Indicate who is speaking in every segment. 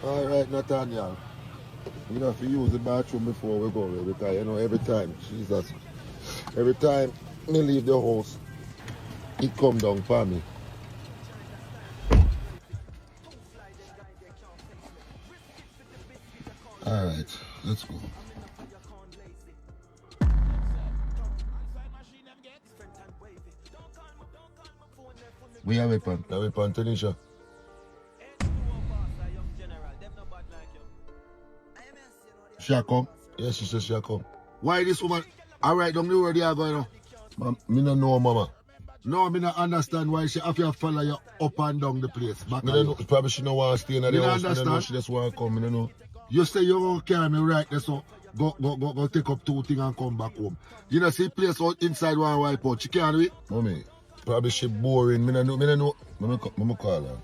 Speaker 1: Alright, Nathaniel. You have to use the bathroom before we go, because you know, every time, Jesus, every time me leave the house, it come down for me. Alright, let's go. We have a weapon. A weapon, Tanisha. She come? Yes, she says she come. Why this woman? Alright, don't know where they are going now. Me no know, mama. No, me not understand why she have to follow you up and down the place. Back me know, probably she don't want to stay in the house. Me don't know, she just want to come. Me don't know. You say you won't carry me right there, so go take up 2 things and come back home. You know, see place out inside one wipe out. She can't do it. Mommy, probably she boring. Me don't know. Me don't know. Me call her.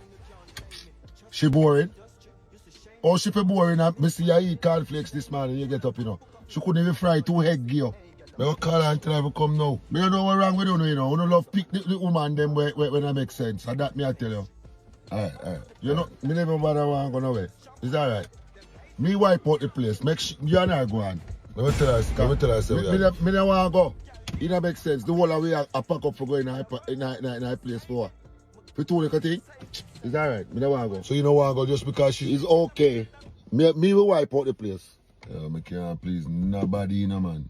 Speaker 1: She boring? Oh, she feel boring. I see you eat cornflakes this morning. You get up, you know. She couldn't even fry 2 egg gear. Me go call her and tell her to come now. Me don't know what wrong with you know. You don't love pick the woman them when I make sense. And that me I tell you. Alright. You know, me never bother want to go nowhere. Is alright? Me wipe out the place. Make sure you and I go on. Let me tell her. Me don't want to go. It don't make sense. The whole of we I pack up for going in a place for. For 2 little thing. Is alright? Me don't want to go. So you don't want to go just because she is okay. Me will wipe out the place. Yeah, me can't please nobody, man.